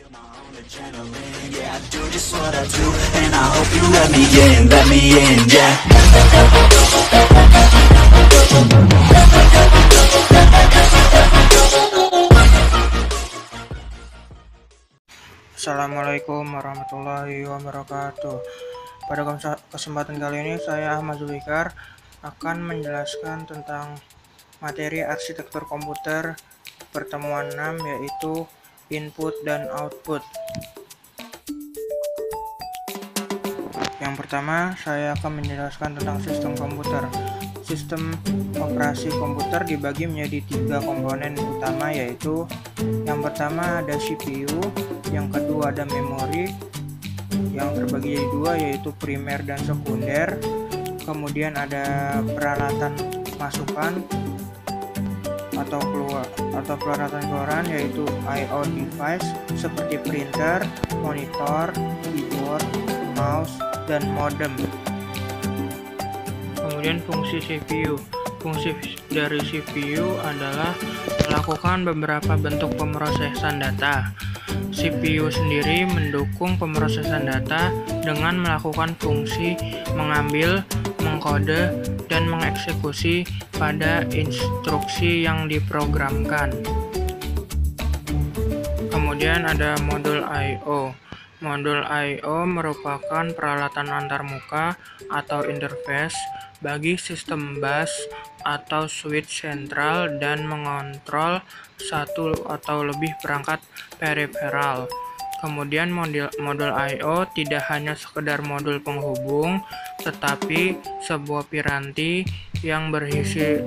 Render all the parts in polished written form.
adrenaline. Yeah, I do just what I do, and I hope you let me in, yeah. Assalamualaikum warahmatullahi wabarakatuh. Pada kesempatan kali ini saya Ahmad Zulfikar akan menjelaskan tentang materi arsitektur komputer pertemuan 6, yaitu input dan output. Yang pertama, saya akan menjelaskan tentang sistem komputer. Sistem operasi komputer dibagi menjadi 3 komponen utama, yaitu yang pertama ada CPU, yang kedua ada memori, yang terbagi jadi 2 yaitu primer dan sekunder. Kemudian ada peralatan masukan atau peralatan keluaran, yaitu I/O device seperti printer, monitor, keyboard, mouse, dan modem. Kemudian fungsi CPU. Fungsi dari CPU adalah melakukan beberapa bentuk pemrosesan data. CPU sendiri mendukung pemrosesan data dengan melakukan fungsi mengambil, mengkode, dan mengeksekusi pada instruksi yang diprogramkan. Kemudian ada modul I/O. Modul I/O merupakan peralatan antarmuka atau interface bagi sistem bus atau switch sentral dan mengontrol satu atau lebih perangkat peripheral. Kemudian modul I/O tidak hanya sekedar modul penghubung, tetapi sebuah piranti yang berisi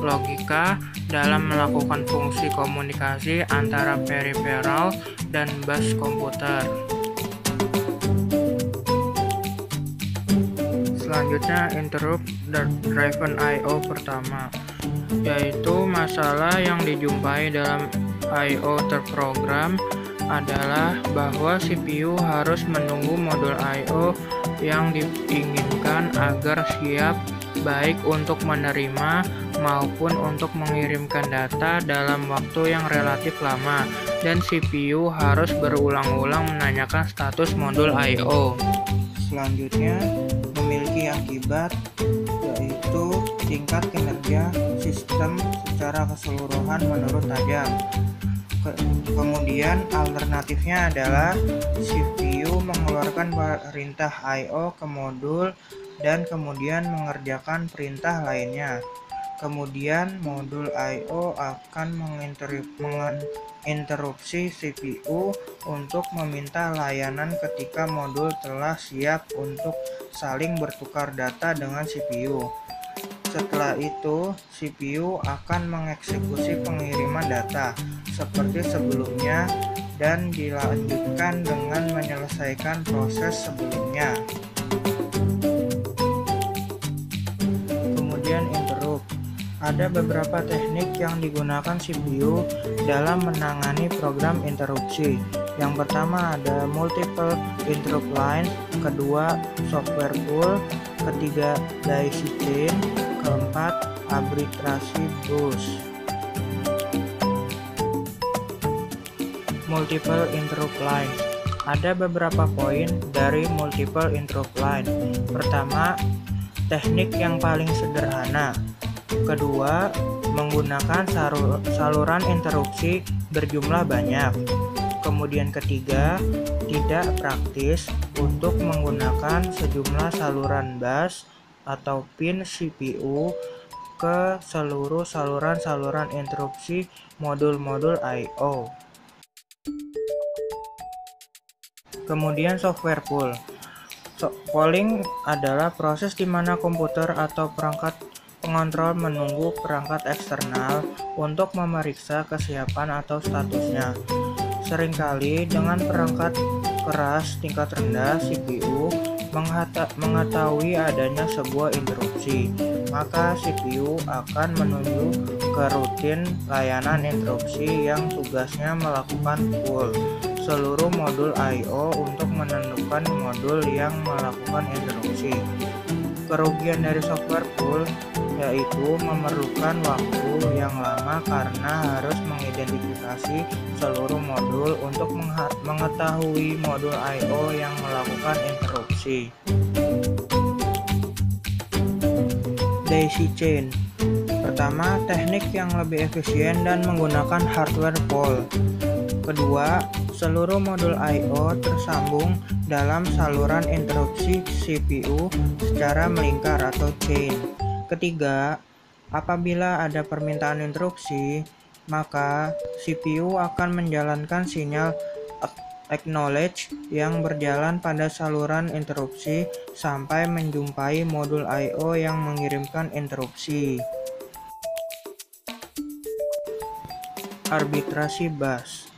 logika dalam melakukan fungsi komunikasi antara peripheral dan bus komputer. Selanjutnya, interrupt driven I/O pertama, yaitu masalah yang dijumpai dalam I/O terprogram adalah bahwa CPU harus menunggu modul I/O yang diinginkan agar siap baik untuk menerima maupun untuk mengirimkan data dalam waktu yang relatif lama, dan CPU harus berulang-ulang menanyakan status modul I/O. Selanjutnya, memiliki akibat, yaitu tingkat kinerja sistem secara keseluruhan menurun tajam. Kemudian alternatifnya adalah CPU mengeluarkan perintah I/O ke modul dan kemudian mengerjakan perintah lainnya. Kemudian modul I/O akan menginterupsi CPU untuk meminta layanan ketika modul telah siap untuk saling bertukar data dengan CPU. Setelah itu, CPU akan mengeksekusi pengiriman data seperti sebelumnya dan dilanjutkan dengan menyelesaikan proses sebelumnya. Kemudian interrupt. Ada beberapa teknik yang digunakan CPU dalam menangani program interupsi. Yang pertama ada multiple interrupt line, kedua software pool, ketiga daisy chain, keempat arbitrasi bus. Multiple interrupt line. Ada beberapa poin dari multiple interrupt line. Pertama, teknik yang paling sederhana. Kedua, menggunakan saluran interupsi berjumlah banyak. Kemudian ketiga, tidak praktis untuk menggunakan sejumlah saluran bus atau pin CPU ke seluruh saluran-saluran interupsi modul-modul I/O. Kemudian software pool. Polling adalah proses di mana komputer atau perangkat pengontrol menunggu perangkat eksternal untuk memeriksa kesiapan atau statusnya. Seringkali dengan perangkat keras tingkat rendah CPU mengetahui adanya sebuah interupsi, maka CPU akan menuju ke rutin layanan interupsi yang tugasnya melakukan pull seluruh modul I/O untuk menentukan modul yang melakukan interupsi. Kerugian dari software pool yaitu memerlukan waktu yang lama karena harus mengidentifikasi seluruh modul untuk mengetahui modul I/O yang melakukan interupsi. Daisy chain. Pertama, teknik yang lebih efisien dan menggunakan hardware pool. Kedua, seluruh modul I/O tersambung dalam saluran interupsi CPU secara melingkar atau chain. Ketiga, apabila ada permintaan interupsi, maka CPU akan menjalankan sinyal acknowledge yang berjalan pada saluran interupsi sampai menjumpai modul I/O yang mengirimkan interupsi. Arbitrasi bus.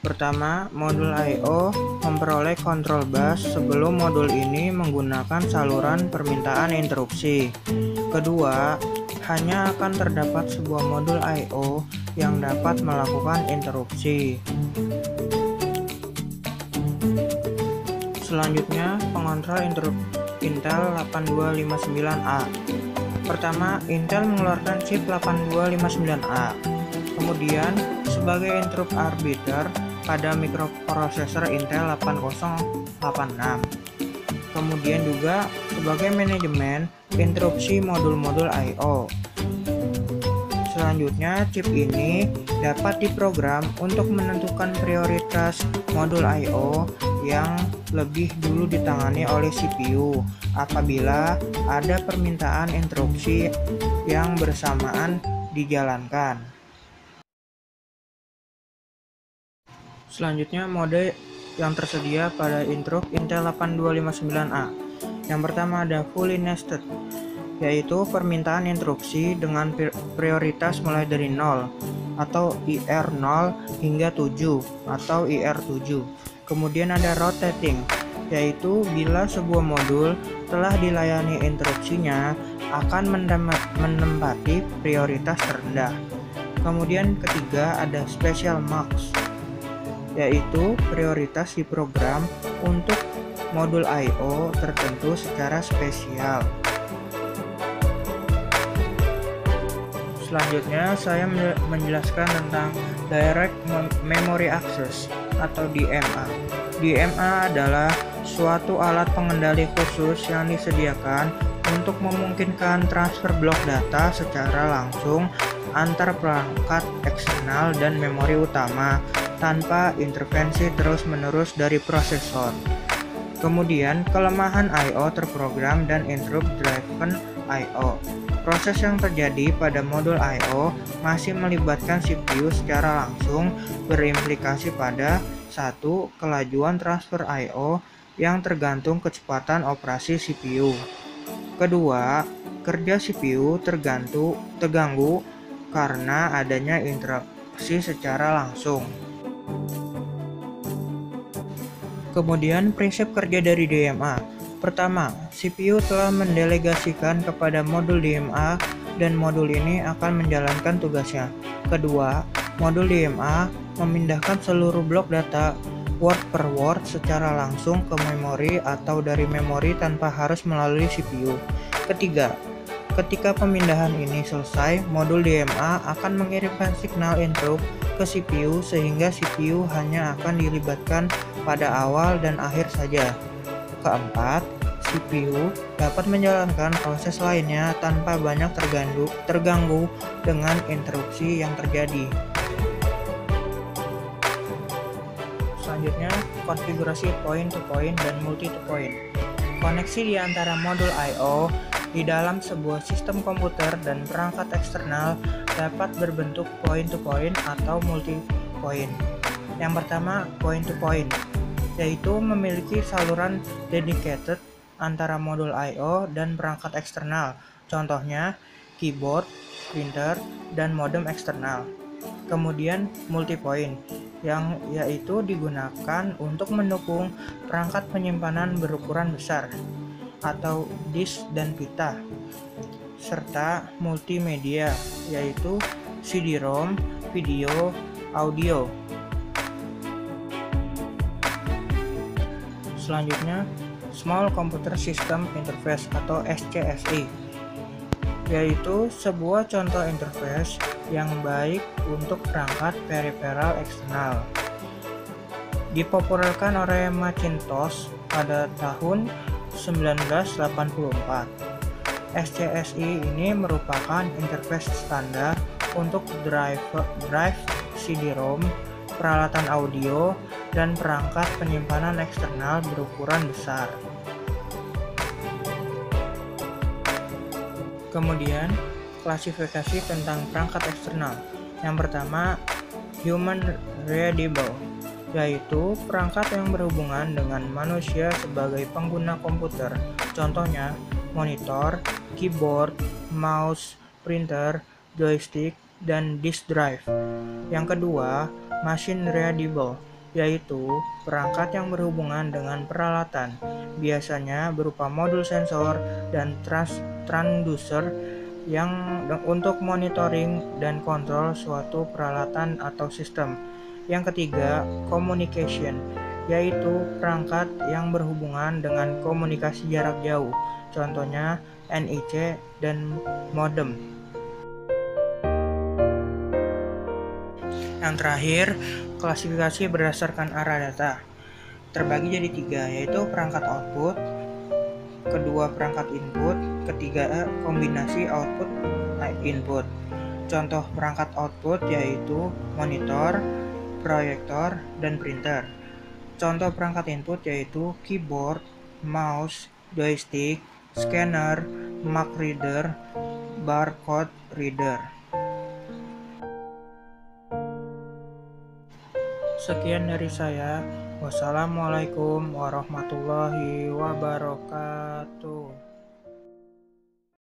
Pertama, modul I/O memperoleh kontrol bus sebelum modul ini menggunakan saluran permintaan interupsi. Kedua, hanya akan terdapat sebuah modul I/O yang dapat melakukan interupsi. Selanjutnya, pengontrol Intel 8259A. Pertama, Intel mengeluarkan chip 8259A. Kemudian, sebagai interrupt arbiter pada mikroprosesor Intel 8086. Kemudian juga sebagai manajemen interupsi modul-modul I/O. Selanjutnya, chip ini dapat diprogram untuk menentukan prioritas modul I/O yang lebih dulu ditangani oleh CPU apabila ada permintaan interupsi yang bersamaan dijalankan. Selanjutnya, mode yang tersedia pada interrupt Intel 8259A. Yang pertama ada fully nested, yaitu permintaan interupsi dengan prioritas mulai dari 0 atau IR0 hingga 7 atau IR7. Kemudian ada rotating, yaitu bila sebuah modul telah dilayani interupsinya akan menempati prioritas terendah. Kemudian ketiga ada special mux, yaitu prioritas diprogram untuk modul I/O tertentu secara spesial. Selanjutnya saya menjelaskan tentang Direct Memory Access atau DMA. DMA adalah suatu alat pengendali khusus yang disediakan untuk memungkinkan transfer blok data secara langsung antar perangkat eksternal dan memori utama tanpa intervensi terus-menerus dari prosesor. Kemudian, kelemahan I/O terprogram dan interrupt driven I/O. Proses yang terjadi pada modul I/O masih melibatkan CPU secara langsung, berimplikasi pada 1. Kelajuan transfer I/O yang tergantung kecepatan operasi CPU. Kedua, kerja CPU terganggu karena adanya interupsi secara langsung. Kemudian prinsip kerja dari DMA. Pertama, CPU telah mendelegasikan kepada modul DMA dan modul ini akan menjalankan tugasnya. Kedua, modul DMA memindahkan seluruh blok data word per word secara langsung ke memori atau dari memori tanpa harus melalui CPU. Ketiga, ketika pemindahan ini selesai, modul DMA akan mengirimkan signal interrupt ke CPU sehingga CPU hanya akan dilibatkan pada awal dan akhir saja. Keempat, CPU dapat menjalankan proses lainnya tanpa banyak terganggu dengan interupsi yang terjadi. Selanjutnya, konfigurasi point-to-point dan multi-to-point. Koneksi di antara modul I/O di dalam sebuah sistem komputer dan perangkat eksternal dapat berbentuk point-to-point atau multi-point. Yang pertama, point-to-point, yaitu memiliki saluran dedicated antara modul I/O dan perangkat eksternal, contohnya keyboard, printer, dan modem eksternal. Kemudian multi-point, yang yaitu digunakan untuk mendukung perangkat penyimpanan berukuran besar atau disk dan pita, serta multimedia, yaitu CD-ROM, video, audio. Selanjutnya, Small Computer System Interface atau SCSI. yaitu sebuah contoh interface yang baik untuk perangkat periferal eksternal. Dipopulerkan oleh Macintosh pada tahun 1984. SCSI ini merupakan interface standar untuk drive CD-ROM, peralatan audio, dan perangkat penyimpanan eksternal berukuran besar. Kemudian, klasifikasi tentang perangkat eksternal. Yang pertama, human readable, yaitu perangkat yang berhubungan dengan manusia sebagai pengguna komputer. Contohnya, monitor, keyboard, mouse, printer, joystick, dan disk drive. Yang kedua, machine readable, yaitu perangkat yang berhubungan dengan peralatan, biasanya berupa modul sensor dan transducer yang untuk monitoring dan kontrol suatu peralatan atau sistem. Yang ketiga, communication, yaitu perangkat yang berhubungan dengan komunikasi jarak jauh, contohnya NIC dan modem. Yang terakhir, klasifikasi berdasarkan arah data. Terbagi jadi 3, yaitu perangkat output, kedua perangkat input, ketiga kombinasi output input. Contoh perangkat output yaitu monitor, proyektor, dan printer. Contoh perangkat input yaitu keyboard, mouse, joystick, scanner, Mac reader, barcode reader. Sekian dari saya. Wassalamualaikum warahmatullahi wabarakatuh.